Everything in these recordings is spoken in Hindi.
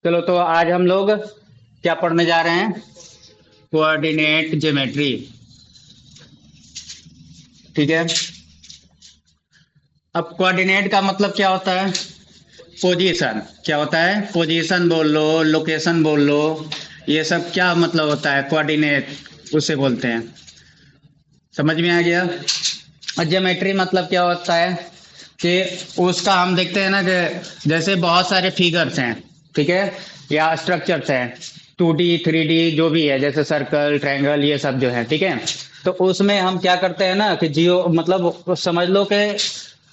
चलो तो आज हम लोग क्या पढ़ने जा रहे हैं। Coordinate geometry. ठीक है। अब कोऑर्डिनेट का मतलब क्या होता है? पोजीशन। क्या होता है? पोजीशन बोल लो, लोकेशन बोल लो। ये सब क्या मतलब होता है? कोऑर्डिनेट उसे बोलते हैं। समझ में आ गया? और ज्योमेट्री मतलब क्या होता है कि उसका हम देखते हैं ना कि जैसे बहुत सारे फिगर्स हैं, ठीक है, या स्ट्रक्चर्स हैं, 2D 3D जो भी है, जैसे सर्कल ट्रायंगल ये सब जो है, ठीक है। तो उसमें हम क्या करते हैं ना कि जियो मतलब समझ लो कि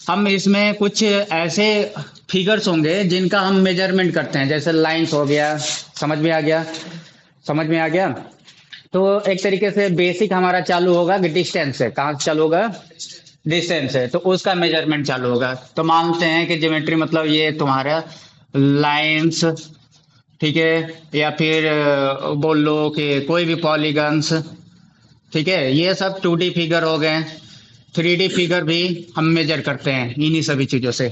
हम इसमें कुछ ऐसे फिगर्स होंगे जिनका हम मेजरमेंट करते हैं, जैसे लाइंस हो गया। समझ में आ गया? समझ में आ गया? तो एक तरीके से बेसिक हमारा चालू होगा कि डिस्टेंस से। कहाँ से चालू होगा? डिस्टेंस है तो उसका मेजरमेंट चालू होगा। तो मानते हैं कि ज्योमेट्री मतलब ये तुम्हारा लाइंस, ठीक है, या फिर बोल लो कि कोई भी पॉलीगन्स, ठीक है, ये सब 2D फिगर हो गए। 3D फिगर भी हम मेजर करते हैं इन्हीं सभी चीजों से।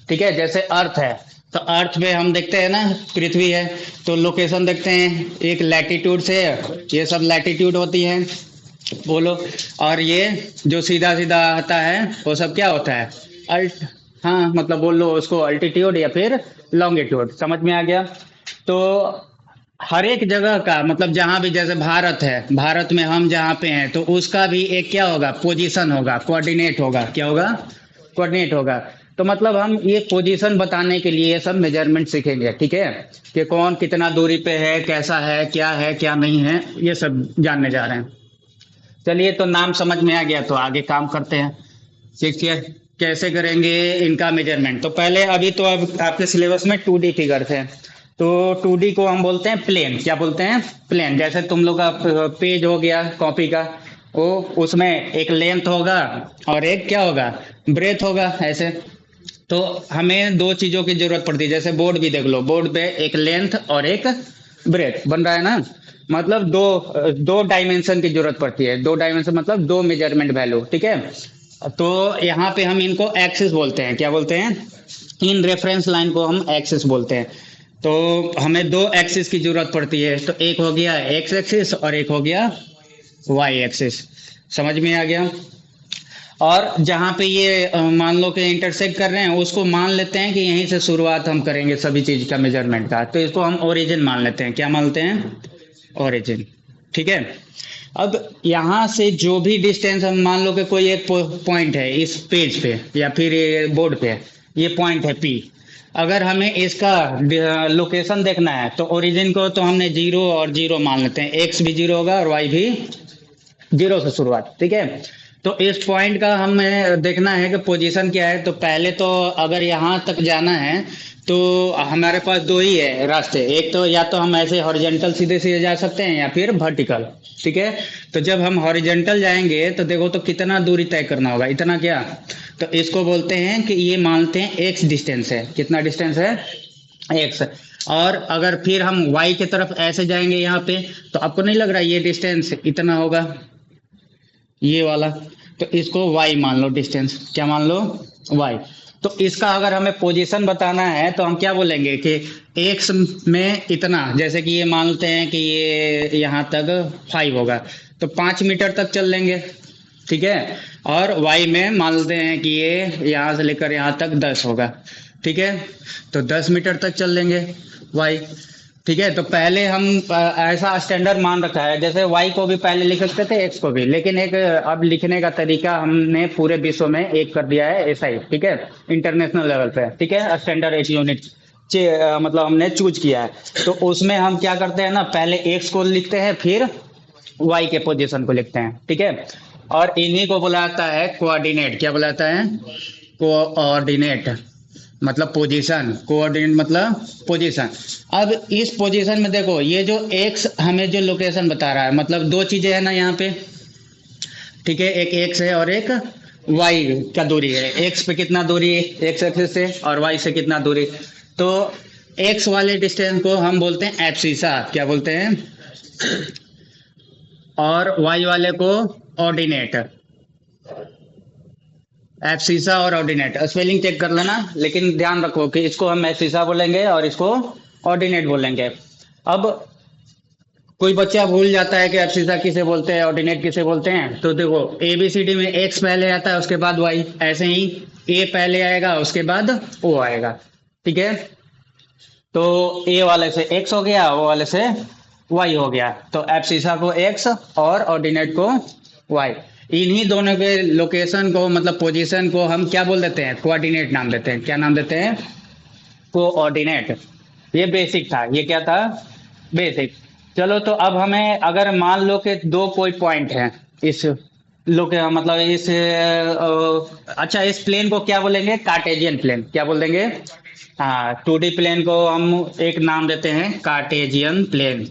ठीक है, जैसे अर्थ है तो अर्थ पे हम देखते हैं ना, पृथ्वी है तो लोकेशन देखते हैं एक लैटिट्यूड से। ये सब लैटिट्यूड होती है, बोलो। और ये जो सीधा सीधा आता है वो सब क्या होता है? अल्ट। हाँ मतलब बोल लो उसको अल्टीट्यूड या फिर लॉन्गिट्यूड। समझ में आ गया? तो हर एक जगह का मतलब जहां भी, जैसे भारत है, भारत में हम जहाँ पे हैं तो उसका भी एक क्या होगा? पोजीशन होगा, कोऑर्डिनेट होगा। क्या होगा? कोऑर्डिनेट होगा। तो मतलब हम ये पोजीशन बताने के लिए ये सब मेजरमेंट सीखेंगे, ठीक है, कि कौन कितना दूरी पे है, क्या नहीं है, ये सब जानने जा रहे हैं। चलिए, तो नाम समझ में आ गया तो आगे काम करते हैं। देखिए कैसे करेंगे इनका मेजरमेंट। तो पहले अभी तो अब आपके सिलेबस में 2D फिगर्स हैं। तो 2D को हम बोलते हैं प्लेन। क्या बोलते हैं? प्लेन। जैसे तुम लोग का पेज हो गया कॉपी का, वो उसमें एक लेंथ होगा और एक क्या होगा? ब्रेथ होगा, ऐसे। तो हमें दो चीजों की जरूरत पड़ती है। जैसे बोर्ड भी देख लो, बोर्ड पे एक लेंथ और एक ब्रेथ बन रहा है ना। मतलब दो डायमेंशन की जरूरत पड़ती है। दो डायमेंशन मतलब दो मेजरमेंट वैल्यू, ठीक है। तो यहाँ पे हम इनको एक्सिस बोलते हैं। क्या बोलते हैं? इन रेफरेंस लाइन को हम एक्सिस बोलते हैं। तो हमें दो एक्सिस की जरूरत पड़ती है। तो एक हो गया एक्स एक्सिस और एक हो गया वाई एक्सिस। समझ में आ गया? और जहां पे ये मान लो कि इंटरसेक्ट कर रहे हैं, उसको मान लेते हैं कि यहीं से शुरुआत हम करेंगे सभी चीज का मेजरमेंट का। तो इसको हम ओरिजिन मान लेते हैं। क्या मानते हैं? ओरिजिन। ठीक है। अब यहां से जो भी डिस्टेंस हम मान लो कि कोई एक पॉइंट है इस पेज पे या फिर ये बोर्ड पे, ये पॉइंट है पी। अगर हमें इसका लोकेशन देखना है तो ओरिजिन को तो हमने जीरो और जीरो मान लेते हैं। एक्स भी जीरो होगा और वाई भी जीरो से शुरुआत, ठीक है। तो इस पॉइंट का हमें देखना है कि पोजीशन क्या है। तो पहले तो अगर यहाँ तक जाना है तो हमारे पास दो ही है रास्ते। एक तो या तो हम ऐसे हॉरिजॉन्टल सीधे सीधे जा सकते हैं या फिर वर्टिकल, ठीक है। तो जब हम हॉरिजॉन्टल जाएंगे तो देखो तो कितना दूरी तय करना होगा, इतना क्या। तो इसको बोलते हैं कि ये मानते हैं एक्स डिस्टेंस है। कितना डिस्टेंस है? एक्स। और अगर फिर हम वाई की तरफ ऐसे जाएंगे यहाँ पे, तो आपको नहीं लग रहा ये डिस्टेंस इतना होगा, ये वाला। तो इसको y मान लो डिस्टेंस। क्या मान लो? y। तो इसका अगर हमें पोजीशन बताना है तो हम क्या बोलेंगे कि x में इतना, जैसे कि ये मानते हैं कि ये यहाँ तक 5 होगा तो 5 मीटर तक चल लेंगे, ठीक है। और y में मान लेते हैं कि ये यहाँ से लेकर यहाँ तक 10 होगा, ठीक है। तो 10 मीटर तक चल लेंगे y। ठीक है। तो पहले हम ऐसा स्टैंडर्ड मान रखा है, जैसे y को भी पहले लिख सकते थे x को भी, लेकिन एक अब लिखने का तरीका हमने पूरे विश्व में एक कर दिया है, ऐसा ही, ठीक है, इंटरनेशनल लेवल पे, ठीक है। स्टैंडर्ड एक यूनिट मतलब हमने चूज किया है। तो उसमें हम क्या करते हैं ना, पहले x को लिखते हैं फिर y के पोजीशन को लिखते हैं, ठीक है। और इन्हीं को बुलाता है कोऑर्डिनेट। क्या बुलाता है? कोऑर्डिनेट मतलब पोजीशन। कोऑर्डिनेट मतलब पोजीशन। अब इस पोजीशन में देखो, ये जो एक्स हमें जो लोकेशन बता रहा है, मतलब दो चीजें है ना यहाँ पे, ठीक है। एक एक्स है और एक वाई का दूरी है। एक्स पे कितना दूरी है एक्स एक्सिस से, और वाई से कितना दूरी। तो एक्स वाले डिस्टेंस को हम बोलते हैं एब्सिसा। क्या बोलते हैं? और वाई वाले को ऑर्डिनेट। एब्सिसा और ऑर्डिनेट स्पेलिंग चेक कर लेना, लेकिन ध्यान रखो कि इसको हम एब्सिसा बोलेंगे और इसको ऑर्डिनेट बोलेंगे। अब कोई बच्चा भूल जाता है कि एब्सिसा किसे बोलते हैं, ऑर्डिनेट किसे बोलते हैं, तो देखो एबीसीडी में एक्स पहले आता है उसके बाद वाई, ऐसे ही ए पहले आएगा उसके बाद ओ आएगा। ठीक है, तो ए वाले से एक्स हो गया, ओ वाले से वाई हो गया, तो एब्सिसा को एक्स और ऑर्डिनेट को वाई। इन्हीं दोनों के लोकेशन को मतलब पोजीशन को हम क्या बोल देते हैं, कोऑर्डिनेट नाम देते हैं। क्या नाम देते हैं, कोऑर्डिनेट। ये बेसिक था, ये क्या था, बेसिक। चलो तो अब हमें अगर मान लो कि दो कोई पॉइंट है इस लोग मतलब इस अच्छा इस प्लेन को क्या बोलेंगे, कार्टेजियन प्लेन। क्या बोल देंगे, हाँ 2D प्लेन को हम एक नाम देते हैं कार्टेजियन प्लेन।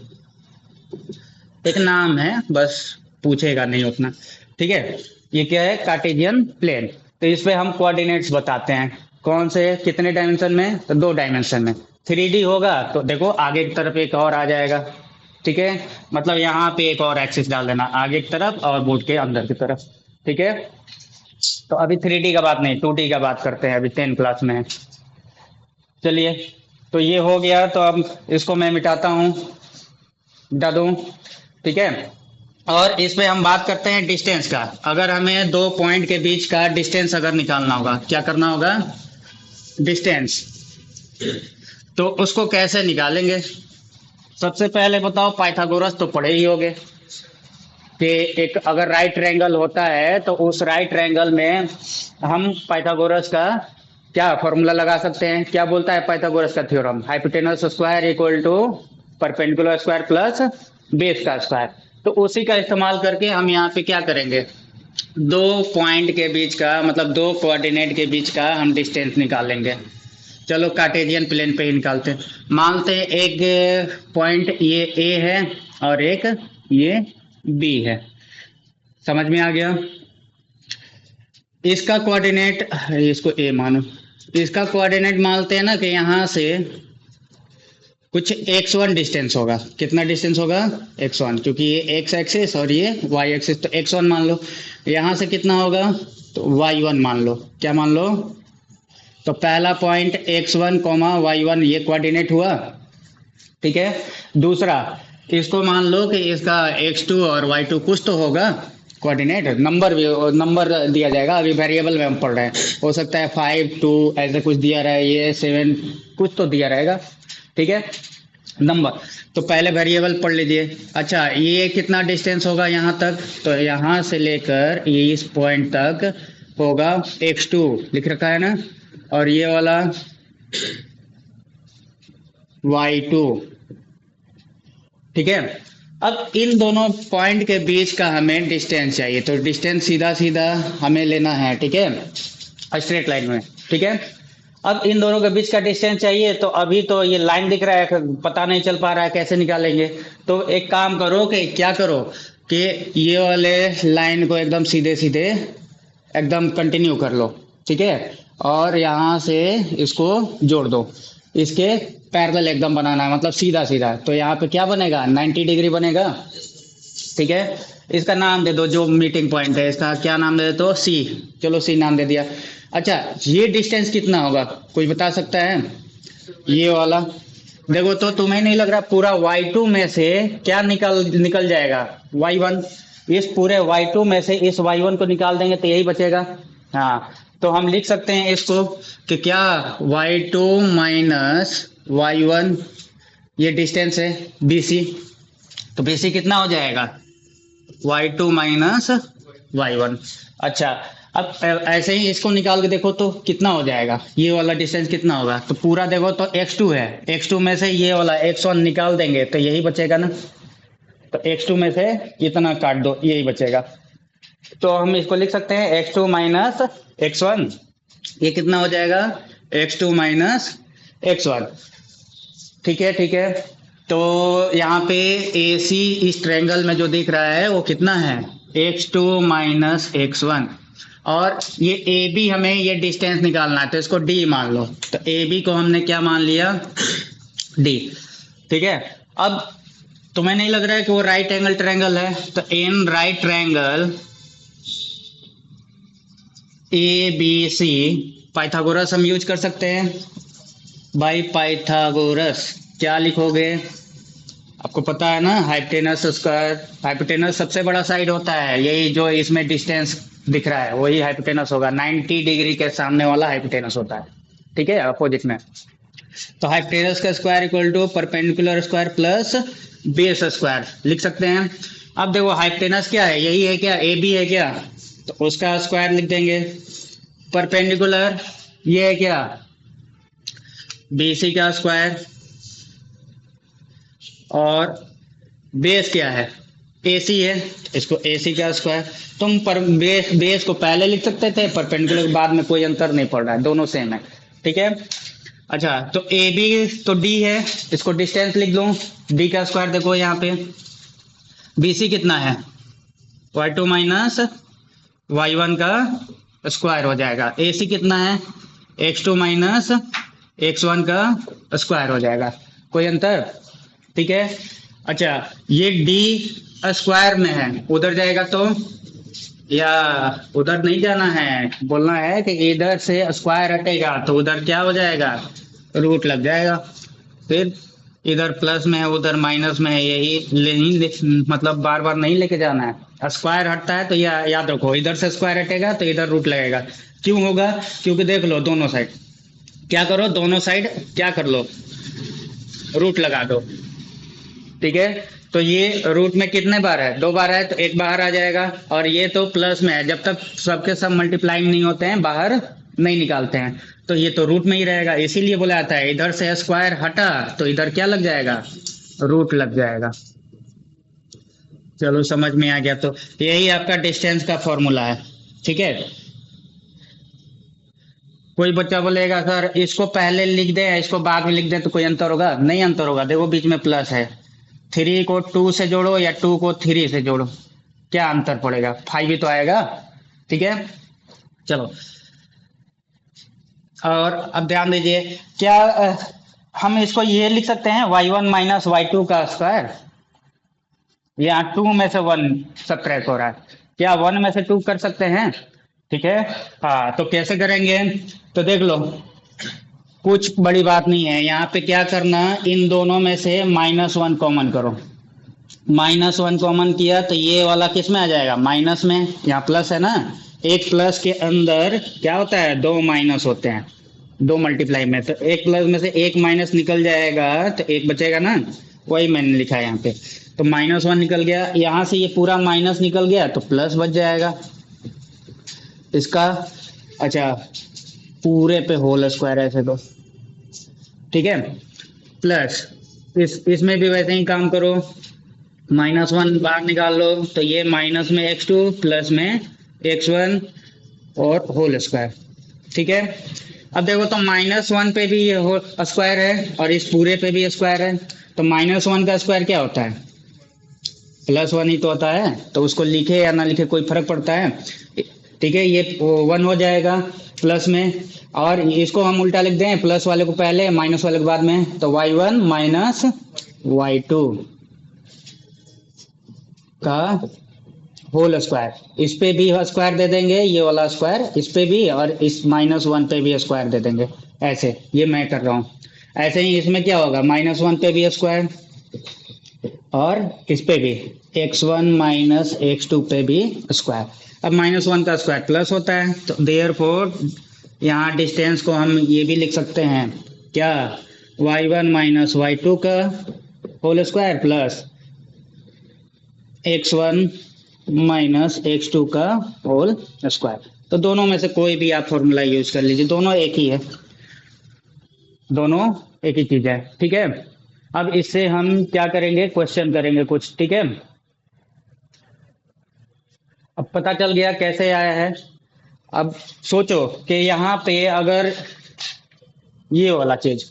एक नाम है बस, पूछेगा नहीं उतना। ठीक है, ये क्या है, कार्टेजियन प्लेन। तो इस पे हम कोऑर्डिनेट्स बताते हैं, कौन से कितने डायमेंशन में, तो 2 डायमेंशन में। 3D होगा तो देखो आगे की तरफ एक और आ जाएगा। ठीक है, मतलब यहाँ पे एक और एक्सिस डाल देना आगे की तरफ और बोर्ड के अंदर की तरफ। ठीक है, तो अभी 3D का बात नहीं, 2D का बात करते हैं, अभी 10 क्लास में है। चलिए, तो ये हो गया, तो अब इसको मैं मिटाता हूँ, मिटा दूँ। ठीक है, और इस पे हम बात करते हैं डिस्टेंस का। अगर हमें दो पॉइंट के बीच का डिस्टेंस अगर निकालना होगा, क्या करना होगा, डिस्टेंस। तो उसको कैसे निकालेंगे, सबसे पहले बताओ, पाइथागोरस तो पढ़े ही होगे कि एक अगर राइट ट्रायंगल होता है तो उस राइट ट्रायंगल में हम पाइथागोरस का क्या फॉर्मूला लगा सकते हैं। क्या बोलता है पाइथागोरस का theorem, hypotenuse square equal to perpendicular square plus base का स्क्वायर। तो उसी का इस्तेमाल करके हम यहाँ पे क्या करेंगे, दो पॉइंट के बीच का मतलब दो कोऑर्डिनेट के बीच का हम डिस्टेंस निकालेंगे। चलो कार्टेजियन प्लेन पे ही निकालते हैं। मानते हैं एक पॉइंट ये ए है और एक ये बी है, समझ में आ गया। इसका कोऑर्डिनेट, इसको ए मानो, इसका कोऑर्डिनेट मानते हैं ना कि यहाँ से कुछ x1 डिस्टेंस होगा। कितना डिस्टेंस होगा, x1, क्योंकि ये x एक्सिस और ये y एक्सिस, तो x1 मान लो। यहाँ से कितना होगा, तो y1 मान लो। क्या मान लो, तो पहला पॉइंट x1 y1 ये कोऑर्डिनेट हुआ। ठीक है, दूसरा इसको मान लो कि इसका x2 और y2 कुछ तो होगा कोऑर्डिनेट, नंबर भी नंबर दिया जाएगा, अभी वेरिएबल में हम पढ़ रहे हैं, हो सकता है 5 2 ऐसे कुछ दिया रहा है, ये 7 कुछ तो दिया रहेगा। ठीक है, नंबर तो पहले वेरिएबल पढ़ लीजिए। अच्छा ये कितना डिस्टेंस होगा यहाँ तक, तो यहाँ से लेकर ये इस पॉइंट तक होगा x2 लिख रखा है ना, और ये वाला y2। ठीक है, अब इन दोनों पॉइंट के बीच का हमें डिस्टेंस चाहिए, तो डिस्टेंस सीधा सीधा हमें लेना है। ठीक है, स्ट्रेट लाइन में। ठीक है, अब इन दोनों के बीच का डिस्टेंस चाहिए, तो अभी तो ये लाइन दिख रहा है, पता नहीं चल पा रहा है कैसे निकालेंगे। तो एक काम करो कि क्या करो कि ये वाले लाइन को एकदम सीधे सीधे एकदम कंटिन्यू कर लो। ठीक है, और यहाँ से इसको जोड़ दो, इसके पैरेलल एकदम बनाना है, मतलब सीधा सीधा। तो यहाँ पे क्या बनेगा, 90 डिग्री बनेगा। ठीक है, इसका नाम दे दो, जो मीटिंग पॉइंट है इसका क्या नाम दे दो, सी। चलो सी नाम दे दिया। अच्छा ये डिस्टेंस कितना होगा, कोई बता सकता है, ये वाला देखो, तो तुम्हें नहीं लग रहा पूरा y2 में से क्या निकल जाएगा, y1। इस पूरे y2 में से इस y1 को निकाल देंगे तो यही बचेगा। हाँ, तो हम लिख सकते हैं इसको कि क्या, y2 माइनस y1, ये डिस्टेंस है bc। तो bc कितना हो जाएगा, y2 माइनस y1। अच्छा अब ऐसे ही इसको निकाल के देखो तो कितना हो जाएगा, ये वाला डिस्टेंस कितना होगा, तो पूरा देखो तो x2 है, x2 में से ये वाला x1 निकाल देंगे तो यही बचेगा ना। तो x2 में से इतना काट दो, यही बचेगा। तो हम इसको लिख सकते हैं x2 माइनस x1, ये कितना हो जाएगा, x2 माइनस x1। ठीक है, ठीक है, तो यहाँ पे AC इस ट्रायंगल में जो दिख रहा है वो कितना है, x2 माइनस x1, और ये AB हमें ये डिस्टेंस निकालना है, तो इसको D मान लो। तो AB को हमने क्या मान लिया, D। ठीक है, अब तुम्हें नहीं लग रहा है कि वो राइट एंगल ट्रायंगल है, तो in right triangle ABC Pythagoras हम यूज कर सकते हैं बाय पाइथागोरस। क्या लिखोगे? आपको पता है ना, हाइपोटेनस स्क्वायर, हाइपोटेनस सबसे बड़ा साइड होता है, यही जो इसमें डिस्टेंस दिख रहा है वही हाइपोटेनस होगा, 90 डिग्री के सामने वाला हाइपोटेनस होता है, ठीक है, अपोजिट में। तो हाइपोटेनस का square equal to perpendicular square plus base square लिख सकते हैं। अब देखो हाइपोटेनस क्या है, यही है क्या, ए बी है क्या, तो उसका स्क्वायर लिख देंगे। परपेंडिकुलर ये है क्या, बी सी का स्क्वायर, और बेस क्या है, ए सी है, इसको ए सी का स्क्वायर। तुम पर बेस को पहले लिख सकते थे, परपेंडिकुलर के बाद में कोई अंतर नहीं पड़ रहा है, दोनों सेम है, ठीक है। अच्छा, तो ए बी तो डी है, इसको डिस्टेंस लिख दो, डी का स्क्वायर देखो यहाँ पे, बी सी कितना है, Y two minus Y one का स्क्वायर हो जाएगा, ए सी कितना है, X two minus X one का स्क्वायर हो जाएगा, कोई अंतर, ठीक है। अच्छा, ये डी स्क्वायर में है, उधर जाएगा तो, या उधर नहीं जाना है, बोलना है कि इधर से स्क्वायर हटेगा तो उधर क्या हो जाएगा, रूट लग जाएगा। फिर इधर प्लस में है उधर माइनस में है, यही मतलब बार बार नहीं लेके जाना है, स्क्वायर हटता है तो याद रखो, इधर से स्क्वायर हटेगा तो इधर रूट लगेगा। क्यों होगा, क्योंकि देख लो दोनों साइड, क्या करो, दोनों साइड क्या कर लो, रूट लगा दो, ठीक है। तो ये रूट में कितने बार है, दो बार है, तो एक बाहर आ जाएगा, और ये तो प्लस में है, जब तक सबके सब मल्टीप्लाइंग नहीं होते हैं बाहर नहीं निकालते हैं, तो ये तो रूट में ही रहेगा, इसीलिए बोला जाता है इधर से स्क्वायर हटा तो इधर क्या लग जाएगा, रूट लग जाएगा। चलो समझ में आ गया, तो यही आपका डिस्टेंस का फॉर्मूला है, ठीक है। कोई बच्चा बोलेगा सर इसको पहले लिख दे इसको बाद में लिख दे तो कोई अंतर होगा, नहीं अंतर होगा, देखो बीच में प्लस है, थ्री को टू से जोड़ो या टू को थ्री से जोड़ो, क्या अंतर पड़ेगा, फाइव ही तो आएगा, ठीक है। चलो, और अब ध्यान दीजिए, क्या हम इसको ये लिख सकते हैं Y one minus Y two का स्क्वायर, यहाँ टू में से वन सब्ट्रैक्ट हो रहा है, क्या वन में से टू कर सकते हैं, ठीक है। हाँ, तो कैसे करेंगे, तो देख लो, कुछ बड़ी बात नहीं है, यहाँ पे क्या करना, इन दोनों में से माइनस वन कॉमन करो, माइनस वन कॉमन किया तो ये वाला किस में आ जाएगा, माइनस में, यहाँ प्लस है ना, एक प्लस के अंदर क्या होता है, दो माइनस होते हैं, दो मल्टीप्लाई में, तो एक प्लस में से एक माइनस निकल जाएगा तो एक बचेगा ना, वही मैंने लिखा है यहाँ पे, तो माइनस वन निकल गया, यहाँ से ये पूरा माइनस निकल गया तो प्लस बच जाएगा इसका। अच्छा, पूरे पे होल स्क्वायर ऐसे तो, ठीक है, प्लस इसमें भी वैसे ही काम करो, माइनस वन बाहर निकाल लो तो ये माइनस में एक्स टू प्लस में एक्स वन और होल स्क्वायर, ठीक है। अब देखो, तो माइनस वन पे भी ये होल स्क्वायर है और इस पूरे पे भी स्क्वायर है, तो माइनस वन का स्क्वायर क्या होता है, प्लस वन ही तो होता है, तो उसको लिखे या ना लिखे कोई फर्क पड़ता है, ठीक है। ये वन हो जाएगा प्लस में, और इसको हम उल्टा लिख दें, प्लस वाले को पहले माइनस वाले को बाद में, तो Y one minus Y two का होल स्क्वायर, इस पे भी स्क्वायर दे देंगे, ये वाला स्क्वायर इस पे भी, और इस माइनस वन पे भी स्क्वायर दे देंगे, ऐसे ये मैं कर रहा हूँ। ऐसे ही इसमें क्या होगा, माइनस वन पे भी स्क्वायर, और इस पे भी X one minus x two पे भी स्क्वायर। अब माइनस वन का स्क्वायर प्लस होता है, तो देयरफॉर यहाँ डिस्टेंस को हम ये भी लिख सकते हैं, क्या, y one minus Y two का whole square plus x one minus x two का होल स्क्वायर। तो दोनों में से कोई भी आप फॉर्मूला यूज कर लीजिए, दोनों एक ही है, दोनों एक ही चीज है, ठीक है। अब इससे हम क्या करेंगे, क्वेश्चन करेंगे कुछ, ठीक है। अब पता चल गया कैसे आया है। अब सोचो कि यहाँ पे अगर ये वाला चीज,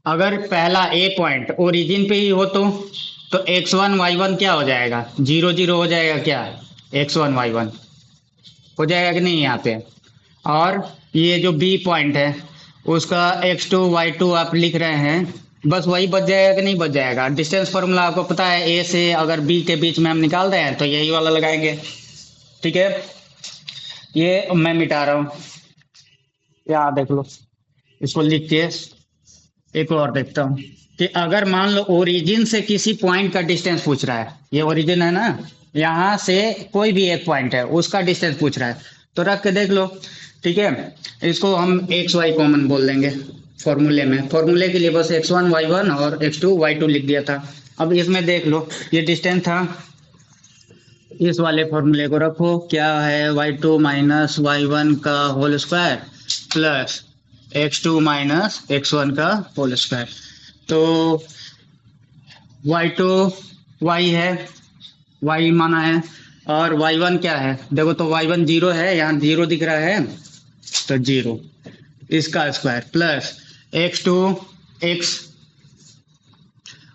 अगर पहला ए पॉइंट ओरिजिन पे ही हो तो एक्स वन वाई वन क्या हो जाएगा, जीरो जीरो हो जाएगा, क्या, एक्स वन वाई वन हो जाएगा कि नहीं यहाँ पे, और ये जो बी पॉइंट है उसका एक्स टू वाई टू आप लिख रहे हैं, बस वही बच जाएगा कि नहीं बच जाएगा। डिस्टेंस फॉर्मूला आपको पता है, ए से अगर बी के बीच में हम निकाल रहे हैं तो यही वाला लगाएंगे, ठीक है। ये मैं मिटा रहा हूँ, यहाँ देख लो, इसको लिख के एक और देखता हूँ कि अगर मान लो ओरिजिन से किसी पॉइंट का डिस्टेंस पूछ रहा है, ये ओरिजिन है ना, यहाँ से कोई भी एक पॉइंट है उसका डिस्टेंस पूछ रहा है, तो रख के देख लो। ठीक है, इसको हम एक्स वाई कॉमन बोल देंगे फॉर्मूले में। फॉर्मूले के लिए बस x1 y1 और x2 y2 लिख दिया था। अब इसमें देख लो, ये डिस्टेंस था, इस वाले फॉर्मूले को रखो, क्या है y2 माइनस y1 का whole square plus x2 minus x1 का होल स्क्वायर। तो y2 y है, y माना है, और y1 क्या है, देखो तो y1 जीरो है, यहाँ जीरो दिख रहा है, तो जीरो इसका स्क्वायर प्लस x2 x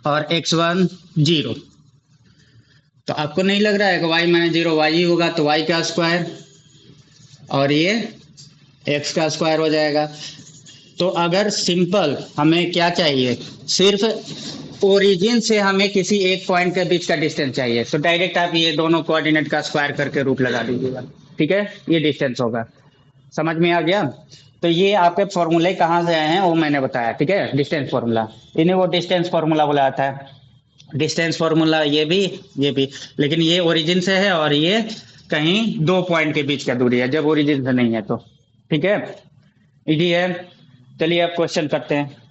और x1 जीरो। तो आपको नहीं लग रहा है कि y माइनस जीरो y ही होगा, तो y का स्क्वायर और ये x का स्क्वायर हो जाएगा। तो अगर सिंपल हमें क्या चाहिए, सिर्फ ओरिजिन से हमें किसी एक पॉइंट के बीच का डिस्टेंस चाहिए, तो डायरेक्ट आप ये दोनों कोऑर्डिनेट का स्क्वायर करके रूट लगा दीजिएगा। ठीक है, ये डिस्टेंस होगा। समझ में आ गया? तो ये आपके फॉर्मूले कहाँ से आए हैं वो मैंने बताया। ठीक है, डिस्टेंस फॉर्मूला, इन्हें वो डिस्टेंस फॉर्मूला बोला जाता है। डिस्टेंस फॉर्मूला ये भी, लेकिन ये ओरिजिन से है और ये कहीं दो पॉइंट के बीच का दूरी है, जब ओरिजिन से नहीं है तो। ठीक है, इजी है। चलिए अब क्वेश्चन करते हैं।